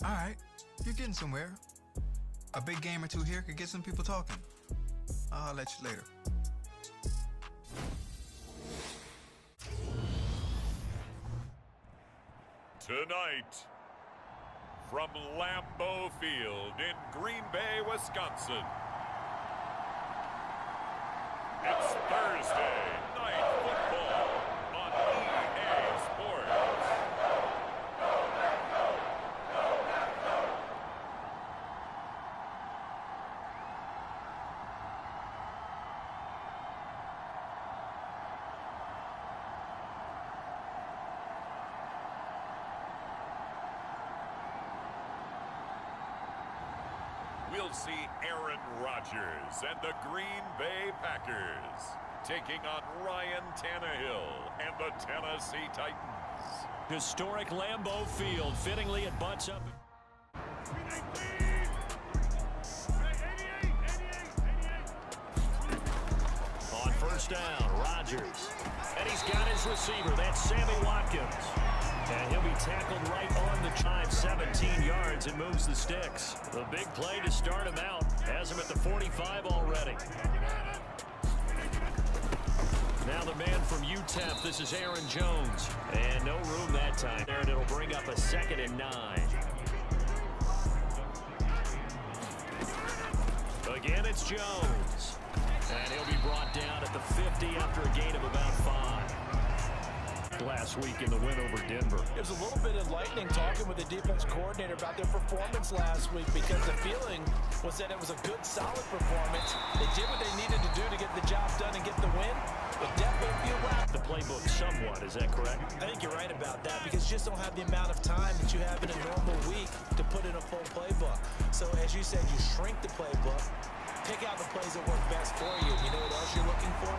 Alright, you're getting somewhere. A big game or two here could get some people talking. I'll let you later. Tonight, from Lambeau Field in Green Bay, Wisconsin, it's Thursday Night Football on EA Sports. We'll see Aaron Rodgers and the Green Bay Packers taking on Ryan Tannehill and the Tennessee Titans. Historic Lambeau Field. Fittingly, it butts up. On first down, Rodgers. And he's got his receiver. That's Sammy Watkins. And he'll be tackled right on the drive, 17 yards, and moves the sticks. The big play to start him out. Has him at the 45 already. Now the man from UTEP, this is Aaron Jones. And no room that time there, and it'll bring up a 2nd and 9. Again, it's Jones. And he'll be brought down at the 50 after a gain of about 5. Last week in the win over Denver. It was a little bit enlightening talking with the defense coordinator about their performance last week, because the feeling was that it was a good, solid performance. They did what they needed to do to get the job done and get the win, but definitely a few laps. The playbook somewhat, is that correct? I think you're right about that, because you just don't have the amount of time that you have in a normal week to put in a full playbook. So as you said, you shrink the playbook, pick out the plays that work best for you. You know what else you're looking for?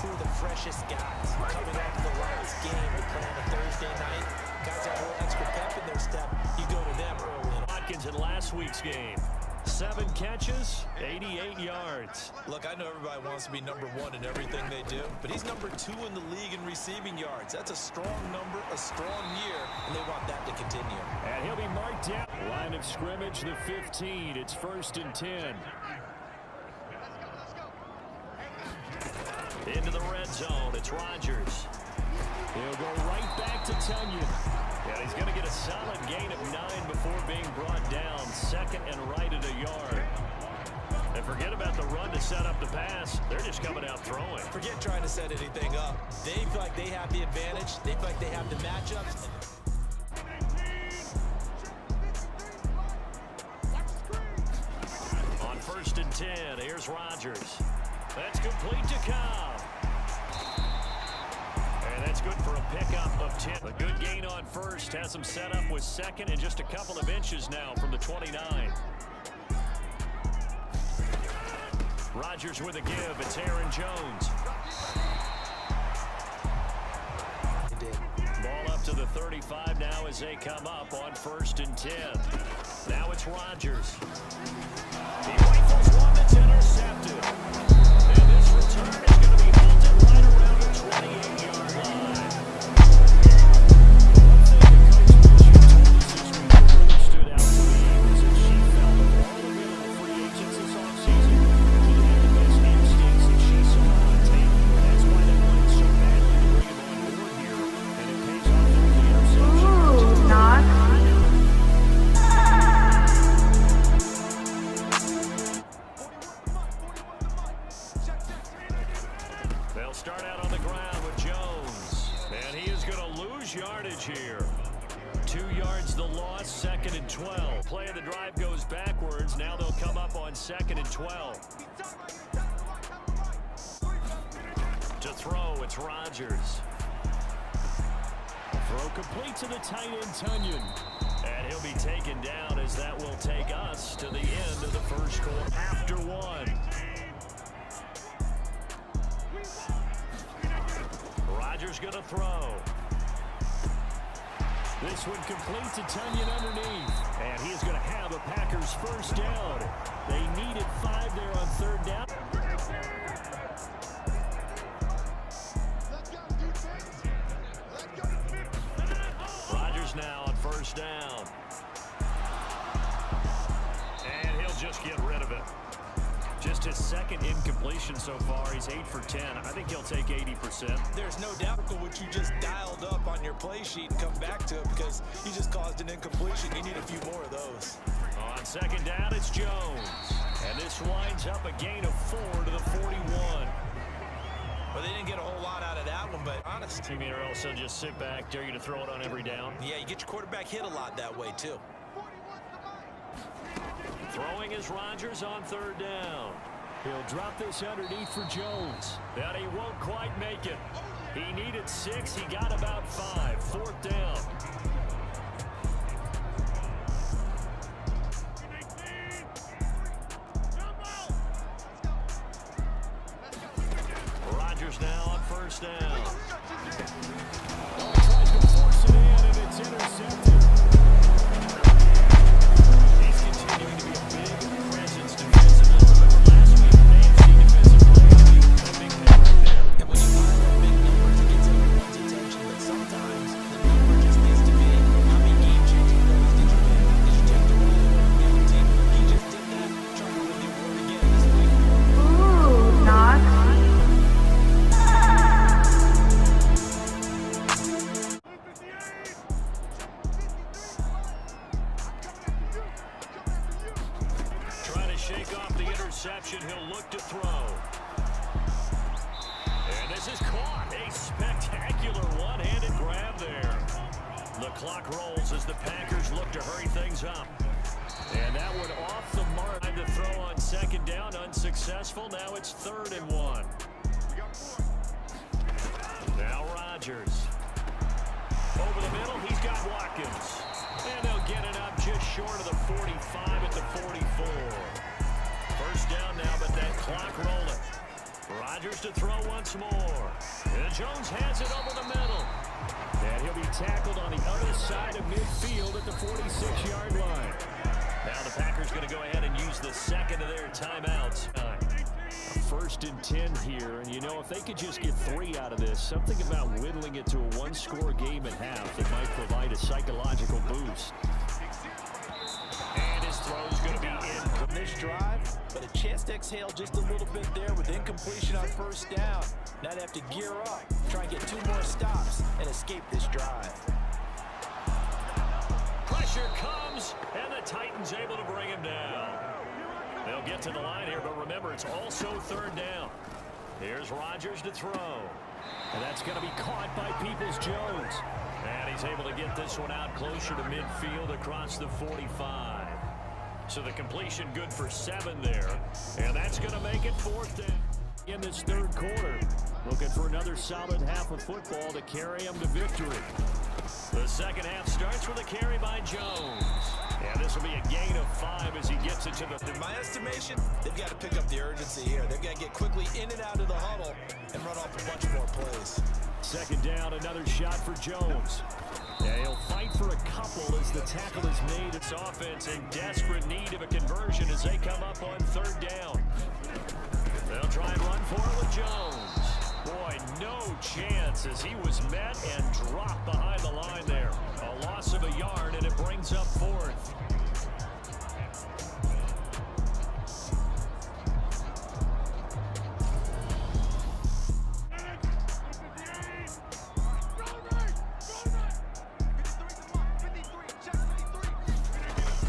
Who are the freshest guys coming off the last game to play on a Thursday night? Guys have a little extra pep in their step. You go to them early. Watkins in last week's game. 7 catches, 88 yards. Look, I know everybody wants to be number 1 in everything they do, but he's number 2 in the league in receiving yards. That's a strong number, a strong year, and they want that to continue. And he'll be marked down. Line of scrimmage, the 15. It's 1st and 10. Into the red zone, it's Rodgers. He'll go right back to Tunyon. And he's going to get a solid gain of 9 before being brought down. 2nd and right at a yard. And forget about the run to set up the pass. They're just coming out throwing. Forget trying to set anything up. They feel like they have the advantage. They feel like they have the matchups. On 1st and 10, here's Rodgers. That's complete to Cobb. And that's good for a pickup of 10. A good gain on 1st. Has him set up with 2nd and just a couple of inches now from the 29. Rodgers with a give. It's Aaron Jones. Ball up to the 35 now as they come up on 1st and 10. Now it's Rodgers. He rifles one that's intercepted. And this return is going to be halted right around the 28-yard line. One thing the coach Bishop told us this week really stood out to me was that she felt of all available free agents this offseason, she had the best instincts that she saw on tape. That's why they wanted so badly to bring him on board here. And it pays off there in the interception. Ooh, not. They'll start out on the ground with Jones. And he is going to lose yardage here. 2 yards the loss, 2nd and 12. Play of the drive goes backwards. Now they'll come up on 2nd and 12. To throw, it's Rodgers. Throw complete to the tight end, Tunyon. And he'll be taken down as that will take us to the end of the first quarter. After 1. Rodgers going to throw. This one complete to Tunyon underneath. And he is going to have a Packers first down. They needed 5 there on 3rd down. Rodgers now on 1st down. just get rid of it. Just his second incompletion so far. He's 8 for 10. I think he'll take 80%. There's no doubt what you just dialed up on your play sheet and come back to it because you just caused an incompletion. You need a few more of those. On second down, it's Jones. And this winds up a gain of 4 to the 41. Well, they didn't get a whole lot out of that one, but honest. You mean or else he'll just sit back, dare you to throw it on every down? Yeah, you get your quarterback hit a lot that way, too. Throwing is Rodgers on third down. He'll drop this underneath for Jones. But he won't quite make it. He needed 6. He got about 5. Fourth down. Rodgers now on first down. Tries to force it in, and it's intercepted. He's continuing to be a big presence defensively. Remember last week, the AFC defensive player a big thing right there. And when you pile up big numbers, it gets everyone's attention. But sometimes the number just needs to be how many game-changing plays did you make? Did you take the role away from the other team? He just did that. Trying to win the award again this week. Ooh, not. Shake off the interception. He'll look to throw. And this is caught. A spectacular one-handed grab there. The clock rolls as the Packers look to hurry things up. And that one off the mark. Time to throw on second down. Unsuccessful. Now it's 3rd and 1. Now Rodgers. Over the middle, he's got Watkins. And they'll get it up just short of the 45 at the 44. First down now, but that clock rolling. Rodgers to throw once more. And Jones has it over the middle. And he'll be tackled on the other side of midfield at the 46-yard line. Now the Packers going to go ahead and use the second of their timeouts. A 1st and 10 here, and you know, if they could just get 3 out of this, something about whittling it to a 1-score game at half that might provide a psychological boost. And his throw's going to be in From this drive, but a chance to exhale just a little bit there with incompletion on first down. Now they have to gear up, try and get 2 more stops, and escape this drive. Pressure comes, and the Titans able to bring him down. They'll get to the line here, but remember, it's also 3rd down. Here's Rodgers to throw. And that's going to be caught by Peoples-Jones. And he's able to get this one out closer to midfield across the 45. So the completion good for 7 there. And that's going to make it 4th down in this 3rd quarter. Looking for another solid half of football to carry them to victory. The second half starts with a carry by Jones. And this will be a gain of 5 as he gets it to the... In my estimation, they've got to pick up the urgency here. They've got to get quickly in and out of the huddle and run off a bunch more plays. Second down, another shot for Jones. Yeah, he'll fight for a couple as the tackle is made. It's offense in desperate need of a conversion as they come up on 3rd down. They'll try and run for it with Jones. Boy, no chance as he was met and dropped behind the line there. A loss of a yard, and it brings up 4th.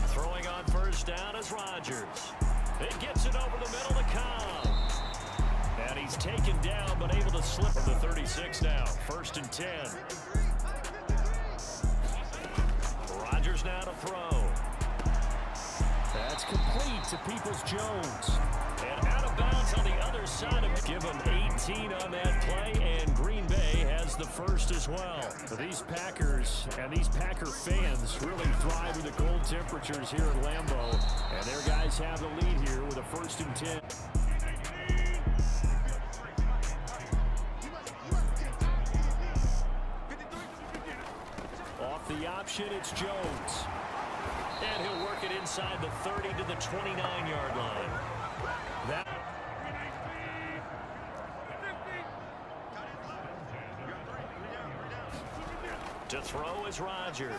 Throwing on first down is Rodgers. It gets it over the middle to Cobb. And he's taken down, but able to slip from the 36 now. 1st and 10. Rodgers now to throw. That's complete to Peoples-Jones. And out of bounds on the other side. Give him 18 on that play, and Green Bay has the 1st as well. So these Packers and these Packer fans really thrive in the cold temperatures here at Lambeau. And their guys have the lead here with a 1st and 10. Off the option, it's Jones. And he'll work it inside the 30 to the 29-yard line. That to throw is Rodgers.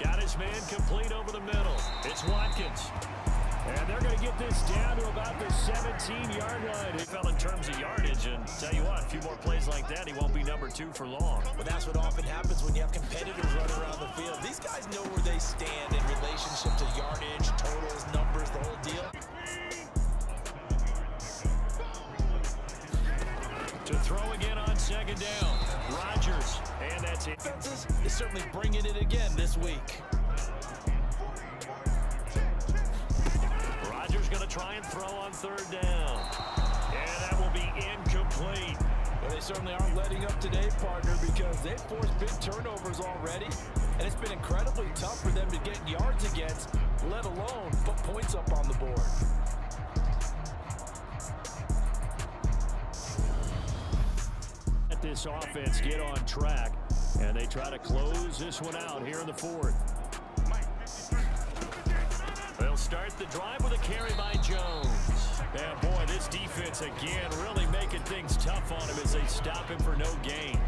Got his man complete over the middle. It's Watkins. And they're going to get this down to about the 17-yard line. He fell in terms of yardage, and tell you what, a few more plays like that, he won't be number 2 for long. But that's what often happens when you have competitors running around the field. These guys know where they stand in relationship to yardage, totals, numbers, the whole deal. To throw again on second down. Rodgers, and that's it. Defenses is certainly bringing it again this week. Rodgers going to try and throw on third down. And that will be incomplete. Well, they certainly aren't letting up today, partner, because they've forced big turnovers already. And it's been incredibly tough for them to get yards against, let alone put points up on the board. Let this offense get on track, and they try to close this one out here in the fourth. They'll start the drive with a carry by Jones. And boy, this defense again really making things tough on him as they stop him for no gain.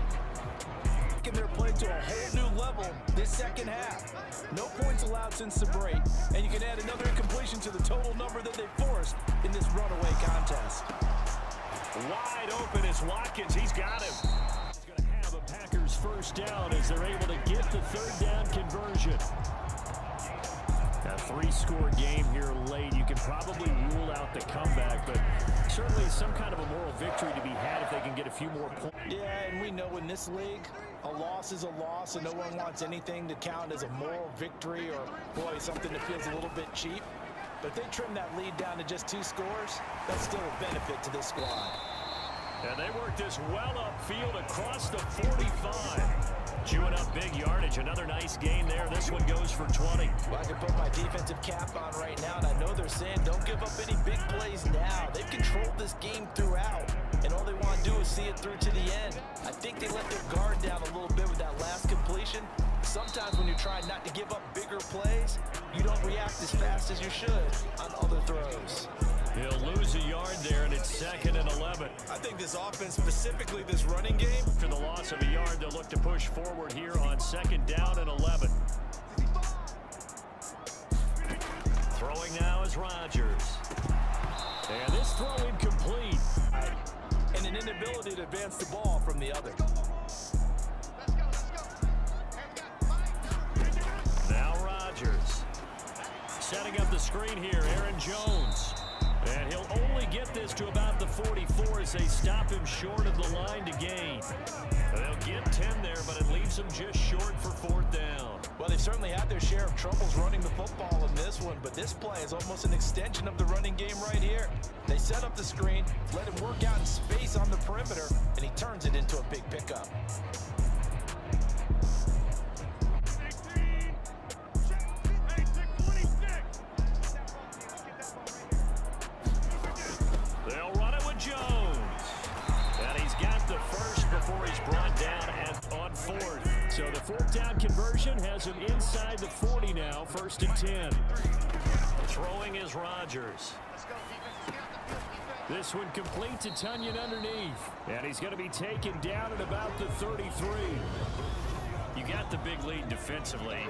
Taking their play to a whole new level this second half. No points allowed since the break, and you can add another incompletion to the total number that they forced in this runaway contest. Wide open is Watkins. He's got him. He's going to have a Packers first down as they're able to get the third down conversion. A 3-score game here late. You can probably rule out the comeback, but certainly some kind of a moral victory to be had if they can get a few more points. Yeah, and we know in this league, a loss is a loss, and no one wants anything to count as a moral victory or, boy, something that feels a little bit cheap. But if they trim that lead down to just 2 scores, that's still a benefit to this squad. And they work this well upfield across the 45. Chewing up big yardage. Another nice gain there. This one goes for 20. Well, I can put my defensive cap on right now, and I know they're saying don't give up any big plays now. They've controlled this game throughout, and all they want to do is see it through to the end. I think they let their guard down a little bit with that last completion. Sometimes when you're trying not to give up bigger plays, you don't react as fast as you should on other throws. He'll lose a yard there, and it's 2nd and 11. I think this offense, specifically this running game, After the loss of a yard, they'll look to push forward here on 2nd down and 11. Throwing now is Rodgers. And this throw incomplete. and an inability to advance the ball from the other. Now Rodgers. Setting up the screen here, Aaron Jones. And he'll only get this to about the 44 as they stop him short of the line to gain. They'll get 10 there, but it leaves them just short for 4th down. Well, they've certainly had their share of troubles running the football in this one, but this play is almost an extension of the running game right here. They set up the screen, let him work out in space on the perimeter, and he turns it into a big pickup. They'll run it with Jones. And he's got the first before he's brought down on 4th. So the 4th down conversion has him inside the 40 now, 1st and 10. Throwing is Rodgers. This one complete to Tunyon underneath. And he's going to be taken down at about the 33. You got the big lead defensively.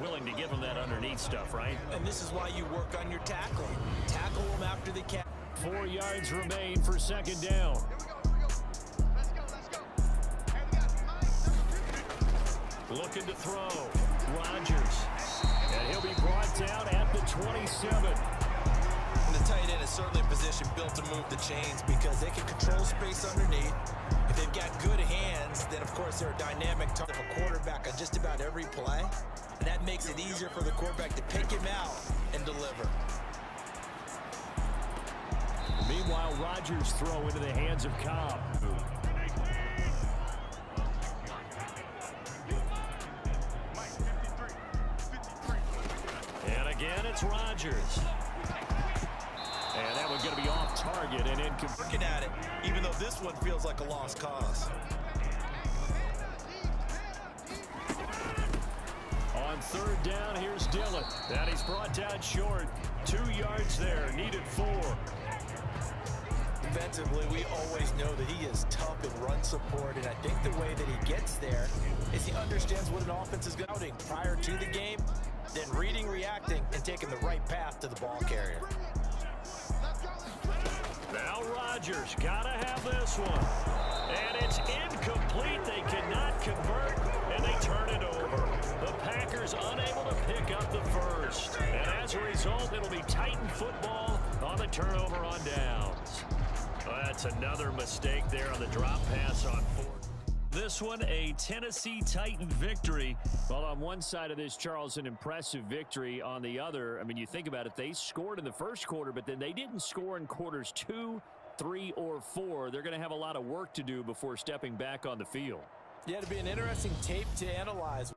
Willing to give him that underneath stuff, right? And this is why you work on your tackling. Tackle them after the catch. 4 yards remain for 2nd down. Looking to throw. Rodgers. And he'll be brought down at the 27. And the tight end is certainly a position built to move the chains because they can control space underneath. If they've got good hands, then of course they're a dynamic target of a quarterback on just about every play. And that makes it easier for the quarterback to pick him out and deliver. Meanwhile, Rodgers throw into the hands of Cobb. And again, it's Rodgers. And that one's going to be off target and incomplete. Looking at it, even though this one feels like a lost cause. On 3rd down, here's Dillon. And he's brought down short. 2 yards there, needed 4. Defensively, we always know that he is tough in run support, and I think the way that he gets there is he understands what an offense is going prior to the game, then reading, reacting. reacting and taking the right path to the ball carrier. Now Rodgers gotta have this one. And it's incomplete. They cannot convert, and they turn it over. The Packers unable to pick up the first. And as a result, it'll be Titan football on the turnover on downs. Well, that's another mistake there on the drop pass on fourth. This one, a Tennessee Titan victory. Well, on one side of this, Charles, an impressive victory. On the other, I mean, you think about it, they scored in the first quarter, but then they didn't score in quarters 2, 3, or 4. They're going to have a lot of work to do before stepping back on the field. Yeah, it'd be an interesting tape to analyze.